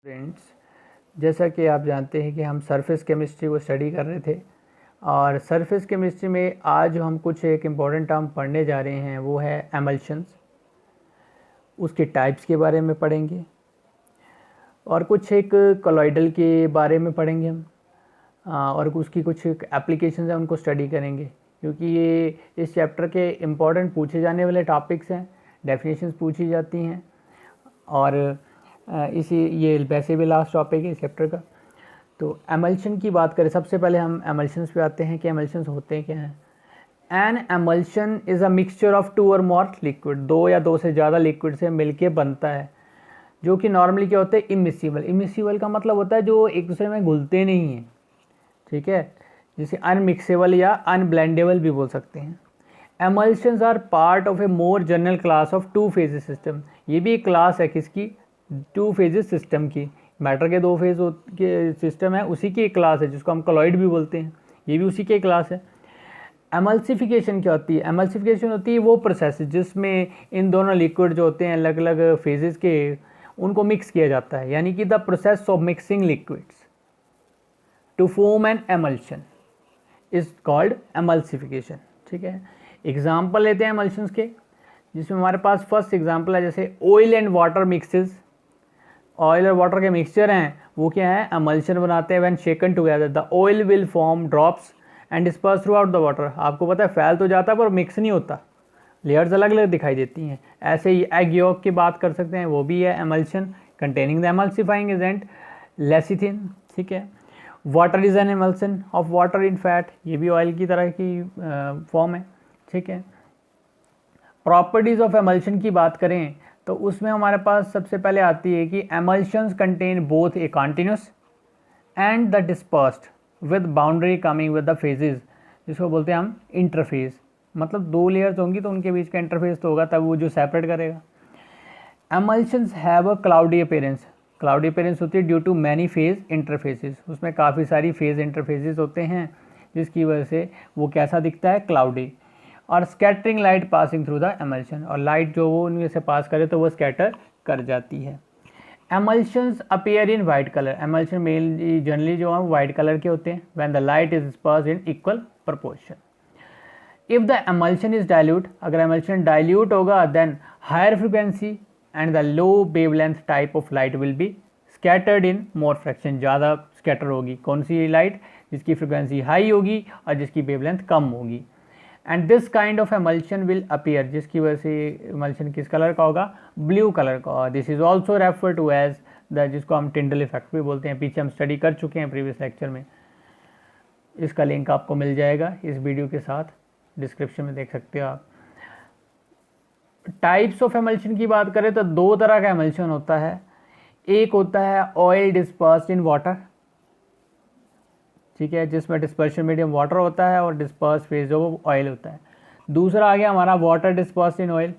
Friends, जैसा कि आप जानते हैं कि हम सरफेस केमिस्ट्री को स्टडी कर रहे थे और सरफेस केमिस्ट्री में आज जो हम कुछ एक इम्पॉर्टेंट टर्म पढ़ने जा रहे हैं वो है एमल्शंस। उसके टाइप्स के बारे में पढ़ेंगे और कुछ एक कोलॉइडल के बारे में पढ़ेंगे हम और उसकी कुछ एप्लीकेशंस हैं उनको स्टडी करेंगे, क्योंकि ये इस चैप्टर के इम्पॉर्टेंट पूछे जाने वाले टॉपिक्स हैं। डेफिनेशंस पूछी जाती हैं और इसी ये वैसे भी लास्ट टॉपिक है इस चैप्टर का। तो एमल्शन की बात करें, सबसे पहले हम एमल्शंस पे आते हैं कि एमल्शंस होते क्या हैं। An emulsion is a mixture of two or more liquid, दो या दो से ज़्यादा लिक्विड से मिलके बनता है, जो कि नॉर्मली क्या होते हैं, इमिसिबल। इमिसिबल का मतलब होता है जो एक दूसरे में घुलते नहीं हैं, ठीक है, जिसे अनमिक्सेबल या अनब्लेंडेबल भी बोल सकते हैं। Emulsions are part of a more general class of two phases system. ये भी एक क्लास है किसकी, टू फेजेस सिस्टम की। मैटर के दो फेज के सिस्टम है, उसी की एक क्लास है जिसको हम कॉलॉइड भी बोलते हैं, ये भी उसी की एक क्लास है। एमल्सिफिकेशन क्या होती है? एमल्सिफिकेशन होती है वो प्रोसेस जिसमें इन दोनों लिक्विड जो होते हैं अलग अलग फेजेस के, उनको मिक्स किया जाता है, यानी कि the process of mixing liquids to form an emulsion is called emulsification. ठीक है, एग्जाम्पल लेते हैं एमल्शंस के, जिसमें हमारे पास फर्स्ट एग्जाम्पल है जैसे oil and water mixes. Oil और वाटर के मिक्सचर हैं, वो क्या है, एमल्शन बनाते हैं। When shaken together the oil will form drops and disperse through out the water. आपको पता है फैल तो जाता है पर मिक्स नहीं होता, लेयर्स अलग अलग दिखाई देती हैं। ऐसे ही एग यॉक की बात कर सकते हैं, वो भी है emulsion containing the emulsifying agent lecithin. ठीक है, water is an emulsion of water in fat, ये भी ऑयल की तरह की फॉर्म है। ठीक है, प्रॉपर्टीज ऑफ एमल्शन की बात करें तो उसमें हमारे पास सबसे पहले आती है कि emulsions contain both a continuous and the dispersed with boundary coming with the phases, जिसको बोलते हैं हम इंटरफेस। मतलब दो लेयर्स होंगी तो उनके बीच का इंटरफेस तो होगा, तब वो जो सेपरेट करेगा। Emulsions have a cloudy appearance. Cloudy appearance होती है due to many phase interfaces, उसमें काफ़ी सारी फेज इंटरफेसेस होते हैं जिसकी वजह से वो कैसा दिखता है, क्लाउडी। और scattering light passing through the emulsion, और लाइट जो वो उनमें से पास करे तो वो स्कैटर कर जाती है। Emulsions appear in white colour. Emulsion mainly generally जो है वाइट कलर के होते हैं। When the light is dispersed in equal proportion. If the emulsion is dilute, अगर एमल्शन डाइल्यूट होगा then higher frequency and the low wavelength type of light will be scattered in more fraction. ज़्यादा scatter होगी कौन सी light, जिसकी frequency high होगी और जिसकी वेवलेंथ कम होगी। And this kind of emulsion will appear, जिसकी वजह से एमल्शन किस कलर का होगा, ब्लू कलर का। This is also refer to as the, जिसको हम टिंडल इफेक्ट भी बोलते हैं, पीछे हम स्टडी कर चुके हैं प्रीवियस लेक्चर में। इसका लिंक आपको मिल जाएगा इस वीडियो के साथ, डिस्क्रिप्शन में देख सकते हो आप। टाइप्स ऑफ एमल्शन की बात करें तो दो तरह का एमल्शन होता है। एक होता है ऑयल डिस्पर्स्ड इन वाटर, ठीक है, जिसमें डिस्पर्शन मीडियम वाटर होता है और डिस्पर्स फेज जो वो ऑयल होता है। दूसरा आ गया हमारा water disperse in oil.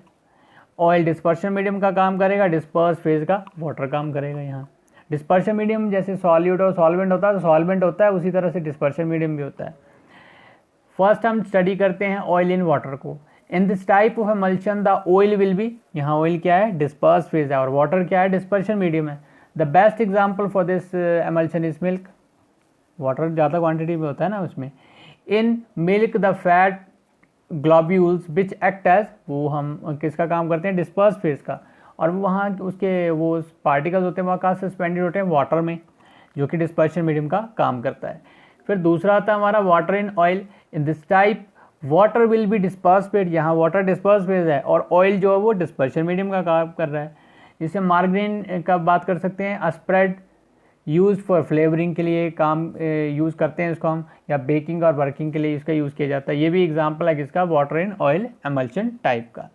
Oil dispersion medium का काम करेगा, डिस्पर्स फेज का वाटर काम करेगा। यहाँ डिस्पर्शन मीडियम जैसे सॉल्यूट और सॉल्वेंट होता है तो सॉल्वेंट होता है, उसी तरह से डिस्पर्शन मीडियम भी होता है। फर्स्ट हम स्टडी करते हैं ऑयल इन वाटर को। In this type of emulsion the oil will be, यहाँ ऑयल क्या है, डिस्पर्स फेज है, और वाटर क्या है, डिस्पर्शन मीडियम है। The best example for this emulsion is milk. Water ज़्यादा क्वांटिटी में होता है ना उसमें। In milk the fat globules which act as, वो हम किसका काम करते हैं, डिस्पर्स फेज का, और वहाँ उसके वो पार्टिकल्स होते हैं वहाँ कहाँ सस्पेंडेड होते हैं, वाटर में, जो कि डिस्पर्शन मीडियम का काम करता है। फिर दूसरा आता है हमारा water in oil. In this type water will be disperse phase, यहाँ वाटर डिस्पर्स फेज है और ऑयल जो है वो डिस्पर्शन मीडियम का काम कर रहा है। जिससे मार्गरीन का बात कर सकते हैं, स्प्रेड यूज फॉर फ्लेवरिंग के लिए काम यूज़ करते हैं इसको हम, या बेकिंग और वर्किंग के लिए इसका यूज़ किया जाता है। ये भी एग्जांपल है किसका, water in oil emulsion type का।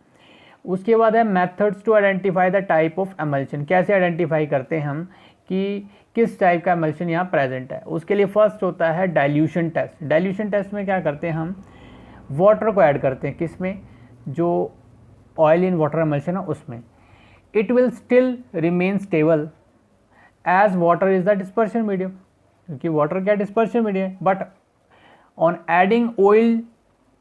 उसके बाद है methods to identify the type of emulsion. कैसे आइडेंटिफाई करते हैं हम कि किस टाइप का एमल्शन यहाँ प्रेजेंट है। उसके लिए फर्स्ट होता है डाइल्यूशन टेस्ट। डाइल्यूशन टेस्ट में क्या करते हैं हम, वाटर को ऐड करते हैं, किस में, जो ऑयल इन वाटर एमल्शन है उसमें। It will still remain stable as water is the dispersion medium, क्योंकि वाटर क्या डिस्पर्शन मीडियम है, but on adding oil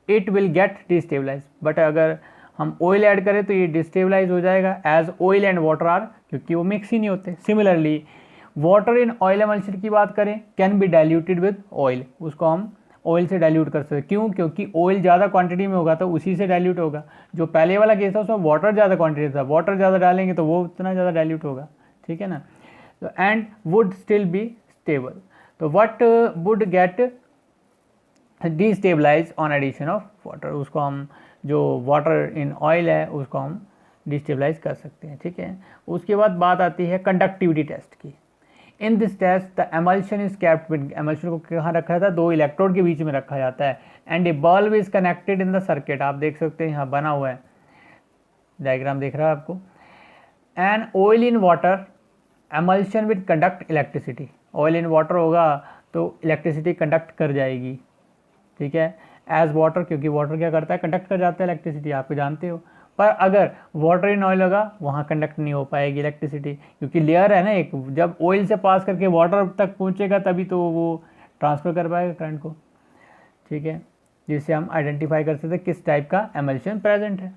it will get destabilise. But अगर हम ऑयल ऐड करें तो ये डिस्टेबलाइज हो जाएगा as oil and water are, क्योंकि वो मिक्स ही नहीं होते। Similarly water in oil emulsion की बात करें, can be diluted with oil, उसको हम ऑयल से डाइल्यूट कर सकते हैं। क्यों? क्योंकि ऑयल ज़्यादा क्वांटिटी में होगा तो उसी से डाइल्यूट होगा। जो पहले वाला केस था उसमें वाटर ज़्यादा क्वांटिटी था, वाटर ज़्यादा डालेंगे तो वो उतना ज़्यादा डाइल्यूट होगा, ठीक है ना। तो and would still be stable, तो what would get destabilize on addition of water, उसको हम जो वाटर इन ऑयल है उसको हम डिस्टेबलाइज कर सकते हैं, ठीक है। उसके बाद बात आती है कंडक्टिविटी टेस्ट की। In this test the emulsion is kept with, emulsion को कहाँ रखा जाता है? दो इलेक्ट्रोड के बीच में रखा जाता है। And A bulb is connected in the circuit, आप देख सकते हैं यहाँ बना हुआ है, डायग्राम दिख रहा है आपको। N oil in water emulsion with conduct electricity, oil in water होगा तो इलेक्ट्रिसिटी कंडक्ट कर जाएगी, ठीक है, एज वाटर, क्योंकि वाटर क्या करता है? कंडक्ट कर जाता है इलेक्ट्रिसिटी, आप जानते हो। पर अगर वाटर इन ऑयल होगा वहाँ कंडक्ट नहीं हो पाएगी इलेक्ट्रिसिटी, क्योंकि लेयर है ना एक, जब ऑयल से पास करके वाटर तक पहुँचेगा तभी तो वो ट्रांसफ़र कर पाएगा करंट को, ठीक है, जिससे हम आइडेंटिफाई कर सकते हैं किस टाइप का एमल्शन प्रेजेंट है।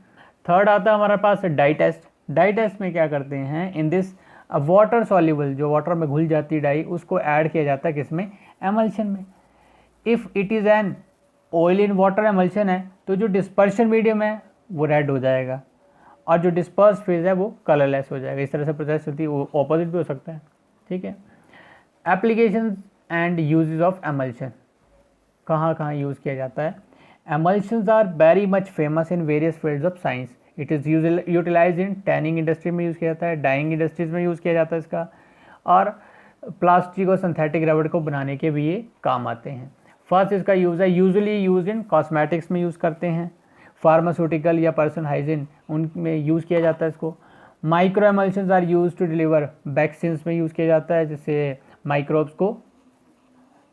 थर्ड आता है हमारे पास डाई टेस्ट। डाई टेस्ट में क्या करते हैं? इन दिस वाटर सॉल्युबल, जो वाटर में घुल जाती है डाई, उसको ऐड किया जाता है किसमें? एमल्शन में। If it is an oil in water emulsion है तो जो डिस्पर्शन मीडियम है वो रेड हो जाएगा और जो डिस्पर्स फेज है वो कलरलेस हो जाएगा। इस तरह से प्रोसेस होती है, वो ऑपोजिट भी हो सकता है, ठीक है। Application and uses of emulsion, कहाँ कहाँ यूज़ किया जाता है? Emulsions are very much famous in various fields of science. It is utilize in tanning industry में यूज़ किया जाता है, डाइंग इंडस्ट्रीज में यूज़ किया जाता है इसका, और प्लास्टिक और सिंथेटिक रबड़ को बनाने के भी ये काम आते हैं। फर्स्ट इसका यूज़ है यूजुअली यूज इन कॉस्मेटिक्स में यूज़ करते हैं, फार्मास्यूटिकल या पर्सनल हाइजीन उनमें यूज़ किया जाता है इसको। Micro emulsions are use to deliver vaccines में यूज़ किया जाता है, जिससे माइक्रोब्स को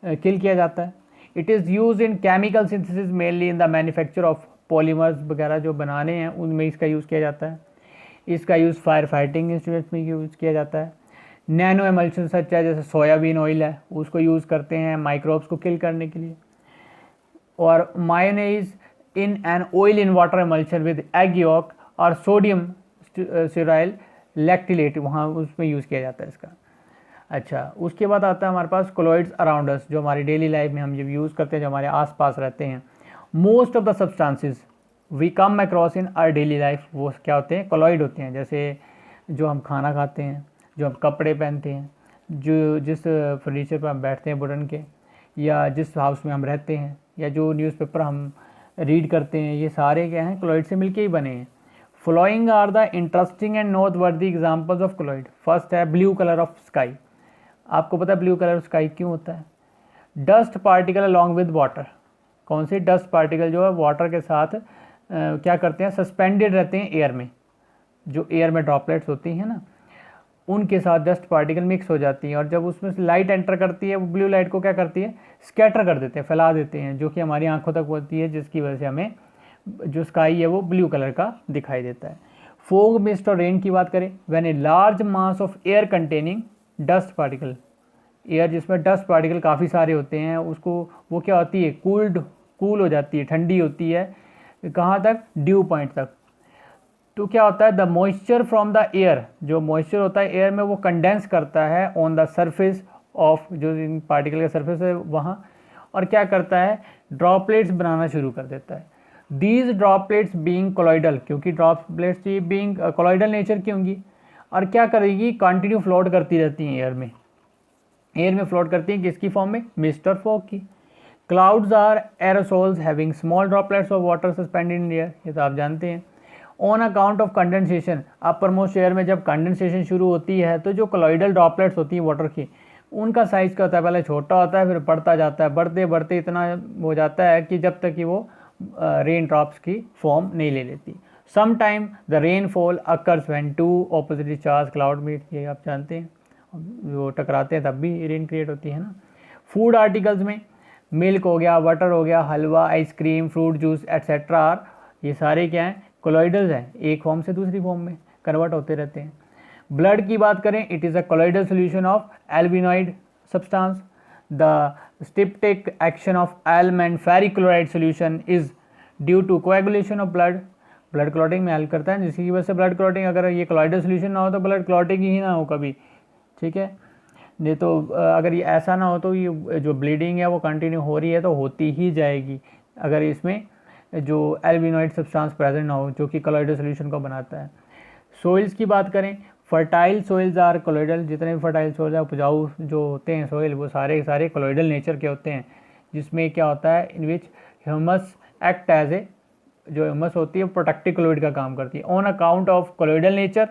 किल किया जाता है। It is use in chemical synthesis mainly in the manufacture of polymers वगैरह जो बनाने हैं उनमें इसका यूज़ किया जाता है। इसका यूज़ फायर फाइटिंग इंस्ट्रूमेंट्स में यूज़ किया जाता है। नैनो एमल्शन सच है, जैसे सोयाबीन ऑयल है उसको यूज़ करते हैं माइक्रोब्स को किल करने के लिए। और mayonnaise in an oil in water emulsion with egg yolk और सोडियम स्टेराइल लैक्टिलेट, वहाँ उसमें यूज़ किया जाता है इसका। अच्छा, उसके बाद आता है हमारे पास कोलॉइड्स अराउंड अस, जो हमारी डेली लाइफ में हम जब यूज़ करते हैं, जो हमारे आसपास रहते हैं। Most of the substances we come across in our daily life, वो क्या होते हैं? कोलॉइड होते हैं। जैसे जो हम खाना खाते हैं, जो हम कपड़े पहनते हैं, जो जिस फर्नीचर पर हम बैठते हैं वुडन के, या जिस हाउस में हम रहते हैं, या जो न्यूज़पेपर हम रीड करते हैं, ये सारे क्या हैं? कोलॉइड से मिलके ही बने हैं। Following are the interesting and noteworthy examples of colloid. First है ब्लू कलर ऑफ स्काई। आपको पता है ब्लू कलर ऑफ स्काई क्यों होता है? Dust particle along with water. कौन से डस्ट पार्टिकल जो है वाटर के साथ क्या करते हैं? सस्पेंडेड रहते हैं एयर में, जो एयर में ड्रॉपलेट्स होती हैं ना, उनके साथ डस्ट पार्टिकल मिक्स हो जाती हैं, और जब उसमें से लाइट एंटर करती है वो ब्लू लाइट को क्या करती है? स्कैटर कर देते हैं, फैला देते हैं, जो कि हमारी आंखों तक होती है, जिसकी वजह से हमें जो स्काई है वो ब्लू कलर का दिखाई देता है। फोग, मिस्ट और रेन की बात करें, when a large mass of air containing dust particle, air जिसमें डस्ट पार्टिकल काफ़ी सारे होते हैं, उसको वो क्या होती है? कूल हो जाती है, ठंडी होती है, कहाँ तक? ड्यू पॉइंट तक। तो क्या होता है? The moisture from the air, जो मॉइस्चर होता है एयर में वो कंडेंस करता है ऑन द सरफेस ऑफ, जो इन पार्टिकल का सरफेस है वहाँ, और क्या करता है? ड्रॉपलेट्स बनाना शुरू कर देता है। दीज ड्रॉपलेट्स बीइंग कोलॉइडल, क्योंकि ड्रॉपलेट्स ये बीइंग कोलॉइडल नेचर की होंगी, और क्या करेगी? कंटिन्यू फ्लोट करती रहती हैं एयर में। एयर में फ्लोट करती हैं किसकी फॉर्म में? मिस्ट और फॉग की। Clouds are aerosols having small droplets of water suspended in air, ये तो आप जानते हैं। On account of condensation, uppermost air में जब कंडेंसेशन शुरू होती है तो जो कोलॉइडल ड्रॉपलेट्स होती हैं वाटर की, उनका साइज़ क्या होता है? पहले छोटा होता है, फिर बढ़ता जाता है, बढ़ते बढ़ते इतना हो जाता है कि जब तक कि वो रेन ड्रॉप्स की फॉर्म नहीं ले लेती। Some time the rainfall occurs when two oppositely charge cloud meet, ये आप जानते हैं, वो टकराते हैं तब भी रेन क्रिएट होती है ना। फूड आर्टिकल्स में मिल्क हो गया, बटर हो गया, halwa, ice cream, fruit juice etcetera are, ये सारे क्या हैं? कोलॉइडल्स हैं, एक फॉर्म से दूसरी फॉर्म में कन्वर्ट होते रहते हैं। ब्लड की बात करें, it is a colloidal solution of albinoid substance. The styptic action of alum and ferric chloride solution is due to coagulation of blood, blood clotting में हेल्प करता है, जिसकी वजह से ब्लड क्लॉटिंग, अगर ये कोलॉइडल सोल्यूशन ना हो तो ब्लड क्लॉटिंग ही ना हो कभी, ठीक है। नहीं तो अगर ये ऐसा ना हो तो ये जो ब्लीडिंग है वो कंटिन्यू हो रही है तो होती ही जाएगी, अगर इसमें जो एल्बिनोइड सब्सटेंस प्रेजेंट ना हो जो कि कोलॉइडल सोल्यूशन को बनाता है। सोइल्स की बात करें, फर्टाइल सोइल्स आर कोलॉइडल, जितने भी फर्टाइल सोइल है उपजाऊ जो होते हैं सोइल वो सारे सारे कोलॉइडल नेचर के होते हैं, जिसमें क्या होता है इन विच ह्यूमस एक्ट एज ए, जो ह्यूमस होती है प्रोटेक्टिव क्लोइड का काम करती है। On account of colloidal nature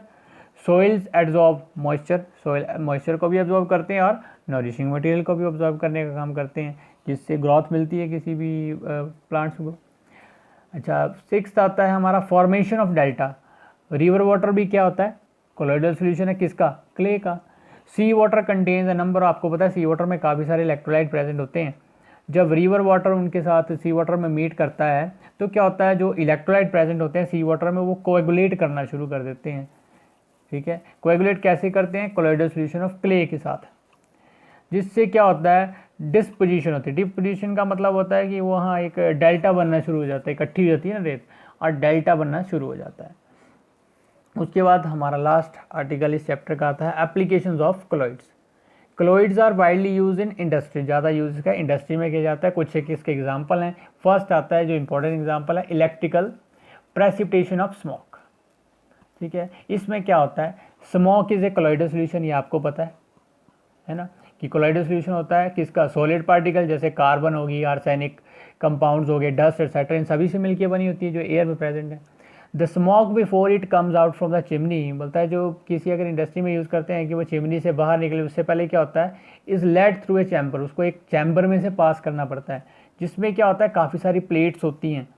soils absorb moisture, soil moisture को भी एब्जॉर्ब करते हैं और नरिशिंग मटेरियल को भी ऑब्जॉर्व करने का काम करते हैं, जिससे ग्रोथ मिलती है किसी भी प्लांट्स को। अच्छा, सिक्स्थ आता है हमारा formation of delta. River water भी क्या होता है, कोलॉइडल सोल्यूशन है किसका, क्ले का। सी वाटर कंटेन्स अ नंबर, आपको पता है सी वाटर में काफ़ी सारे इलेक्ट्रोलाइट प्रेजेंट होते हैं। जब रिवर वाटर उनके साथ सी वाटर में मीट करता है तो क्या होता है, जो इलेक्ट्रोलाइट प्रेजेंट होते हैं सी वाटर में वो कोएगुलेट करना शुरू कर देते हैं। ठीक है, कोएगुलेट कैसे करते हैं, कोलॉइडल सोल्यूशन ऑफ क्ले के साथ, जिससे क्या होता है डिस्पोजिशन होती है। डिस्पोजिशन का मतलब होता है कि वहाँ एक डेल्टा बनना शुरू हो जाता है, इकट्ठी हो जाती है ना रेत और डेल्टा बनना शुरू हो जाता है। उसके बाद हमारा लास्ट आर्टिकल इस चैप्टर का आता है applications of colloids. Colloids are widely use in industry, ज़्यादा यूज इसका इंडस्ट्री में किया जाता है। कुछ एक इसके एग्जाम्पल हैं। फर्स्ट आता है जो इंपॉर्टेंट एग्जाम्पल है इलेक्ट्रिकल प्रेसिपिटेशन ऑफ स्मोक। ठीक है, इसमें क्या होता है, smoke is a colloidal solution, ये आपको पता है ना, कि कोलॉइडल सोल्यूशन होता है किसका, सॉलिड पार्टिकल जैसे कार्बन होगी, आर्सेनिक कंपाउंड्स हो गए, डस्ट एक्सेट्रा, इन सभी से मिलकर बनी होती है जो एयर में प्रेजेंट है। The smoke before it comes out from the chimney, बोलता है जो किसी अगर इंडस्ट्री में यूज़ करते हैं कि वो चिमनी से बाहर निकले उससे पहले क्या होता है, is led through a chamber, उसको एक चैम्बर में से पास करना पड़ता है, जिसमें क्या होता है काफ़ी सारी प्लेट्स होती हैं।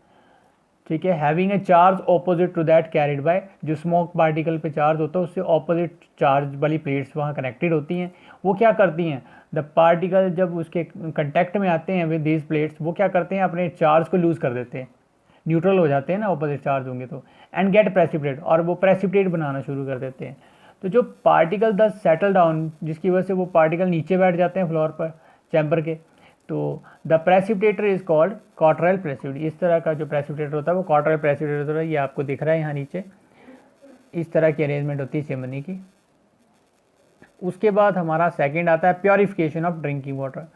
ठीक है, having a charge opposite to that carried by, जो स्मोक पार्टिकल पे चार्ज होता है उससे ऑपोजिट चार्ज वाली प्लेट्स वहाँ कनेक्टेड होती हैं। वो क्या करती हैं, द पार्टिकल जब उसके कंटेक्ट में आते हैं विद दीज प्लेट्स, वो क्या करते हैं अपने चार्ज को लूज़ कर देते हैं, न्यूट्रल हो जाते हैं ना ऑपोजिट चार्ज होंगे तो, एंड गेट प्रेसिपिटेट, और वो प्रेसिपिटेट बनाना शुरू कर देते हैं। तो जो पार्टिकल द सेटल डाउन, जिसकी वजह से वो पार्टिकल नीचे बैठ जाते हैं फ्लोर पर चैम्बर के, तो the precipitator is called Cottrell precipitator. इस तरह का जो प्रेसिपिटेटर होता है वो क्वार्टराइल प्रेसिपिटेटर होता है। ये आपको दिख रहा है यहाँ नीचे, इस तरह की अरेंजमेंट होती है चिमनी की। उसके बाद हमारा सेकंड आता है purification of drinking water.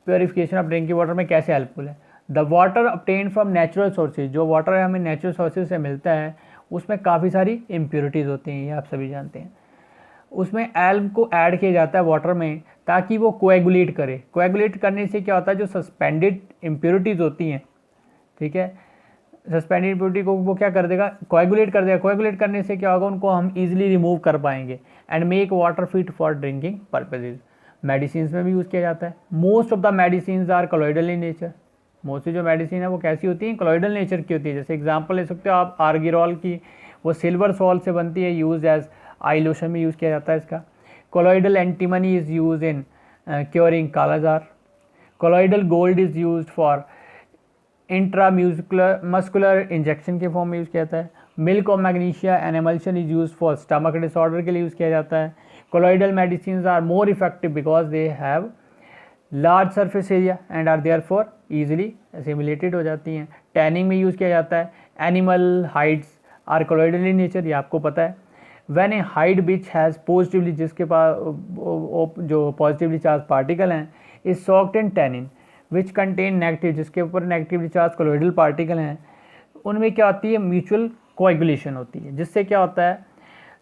Purification of drinking water में कैसे हेल्पफुल है, the water obtained from natural sources, जो वाटर हमें नेचुरल सोर्सेज से मिलता है उसमें काफ़ी सारी इम्प्योरिटीज़ होती हैं, ये आप सभी जानते हैं। उसमें एल्म को ऐड किया जाता है वाटर में ताकि वो कोएगुलेट करे। कोएगुलेट करने से क्या होता है, जो सस्पेंडेड इम्प्योरिटीज़ होती हैं, ठीक है, सस्पेंडेड इम्प्योरिटी को वो क्या कर देगा, कोएगुलेट कर देगा। कोएगुलेट करने से क्या होगा, उनको हम इजीली रिमूव कर पाएंगे and make water fit for drinking purposes. Medicine में भी यूज़ किया जाता है। Most of the medicine are colloidal in nature, mostly जो मेडिसिन है वो कैसी होती हैं, कोलॉइडल नेचर की होती है। जैसे एग्जांपल ले सकते हो आप आर्गिरॉल की, वो सिल्वर सॉल्ट से बनती है, यूज एज आई लोशन में यूज़ किया जाता है इसका। Colloidal antimony is use in curing kala-azar. Colloidal gold is use for intramuscular muscular injection के फॉर्म में यूज़ किया जाता है। Milk of magnesia and emulsion is use for stomach disorder के लिए यूज़ किया जाता है। Colloidal medicine are more effective because they have large surface area and are therefore easily assimilated हो जाती हैं। टैनिंग में यूज़ किया जाता है। Animal hides are colloidal in nature, ये आपको पता है। When a hide which has positively, जिसके पास जो पॉजिटिवली चार्ज पार्टिकल हैं, is soaked in tannin which contain negative, जिसके ऊपर नेगेटिवली चार्ज कोलॉइडल पार्टिकल हैं, उनमें क्या होती है, म्यूचुअल कोएगुलेशन होती है, जिससे क्या होता है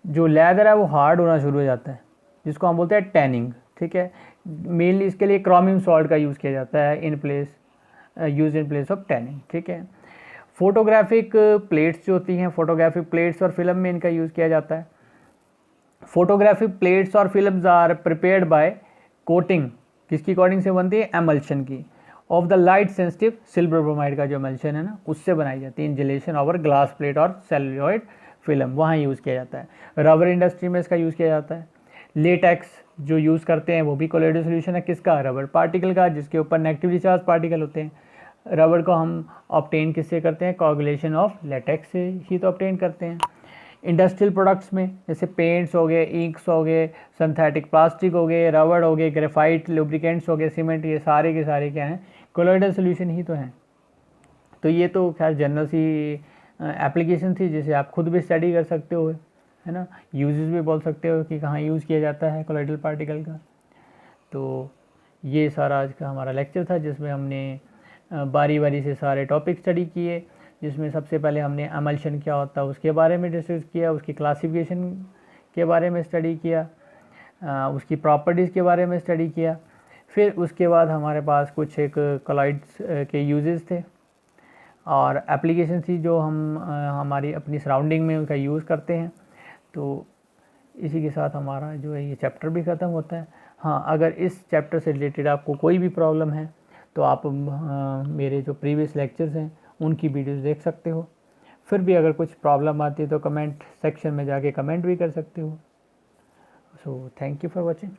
जो लेदर है वो हार्ड होना शुरू हो जाता है, जिसको हम बोलते हैं टैनिंग। ठीक है, मेनली इसके लिए क्रोमियम सॉल्ट का यूज़ किया जाता है इन प्लेस ऑफ टैनिंग। ठीक है, फोटोग्राफिक प्लेट्स जो होती हैं, फोटोग्राफिक प्लेट्स और फिल्म में इनका यूज़ किया जाता है। फोटोग्राफिक प्लेट्स और films are prepared by coating, किसकी कोटिंग से बनती है, एमल्शन की, of the light sensitive silver bromide का जो एमल्शन है ना, उससे बनाई जाती है। इंजिलेशन ओवर ग्लास प्लेट और सेलुलॉइड फिल्म, वहाँ यूज़ किया जाता है। रबर इंडस्ट्री में इसका यूज़ किया जाता है। लेटेक्स जो यूज़ करते हैं वो भी कोलॉइडल सोल्यूशन है, किसका, रबर पार्टिकल का, जिसके ऊपर नेगेटिवली चार्ज पार्टिकल होते हैं। रबर को हम ऑब्टेन किससे करते हैं, कोगुलेशन ऑफ लेटेक्स से ही तो ऑब्टेन करते हैं। इंडस्ट्रियल प्रोडक्ट्स में जैसे पेंट्स हो गए, इंक्स हो गए, सिंथेटिक प्लास्टिक हो गए, रबड़ हो गए, ग्रेफाइट, लुब्रिकेंट्स हो गए, सीमेंट, ये सारे के सारे क्या हैं, कोलॉइडल सोल्यूशन ही तो हैं। तो ये तो खैर जनरल सी एप्लीकेशन थी जिसे आप खुद भी स्टडी कर सकते हो। है ना। यूजेस भी बोल सकते हो कि कहाँ यूज़ किया जाता है कोलाइडल पार्टिकल का। तो ये सारा आज का हमारा लेक्चर था, जिसमें हमने बारी बारी से सारे टॉपिक स्टडी किए, जिसमें सबसे पहले हमने एमल्शन क्या होता है उसके बारे में डिस्कस किया, उसकी क्लासिफिकेशन के बारे में स्टडी किया, उसकी प्रॉपर्टीज़ के बारे में स्टडी किया। फिर उसके बाद हमारे पास कुछ एक कोलाइड्स के यूजेस थे और एप्लीकेशन थी जो हम हमारी अपनी सराउंडिंग में उनका यूज़ करते हैं। तो इसी के साथ हमारा जो है ये चैप्टर भी ख़त्म होता है। हाँ, अगर इस चैप्टर से रिलेटेड आपको कोई भी प्रॉब्लम है तो आप मेरे जो प्रीवियस लेक्चर्स हैं उनकी वीडियोस देख सकते हो। फिर भी अगर कुछ प्रॉब्लम आती है तो कमेंट सेक्शन में जाके कमेंट भी कर सकते हो। So thank you for watching.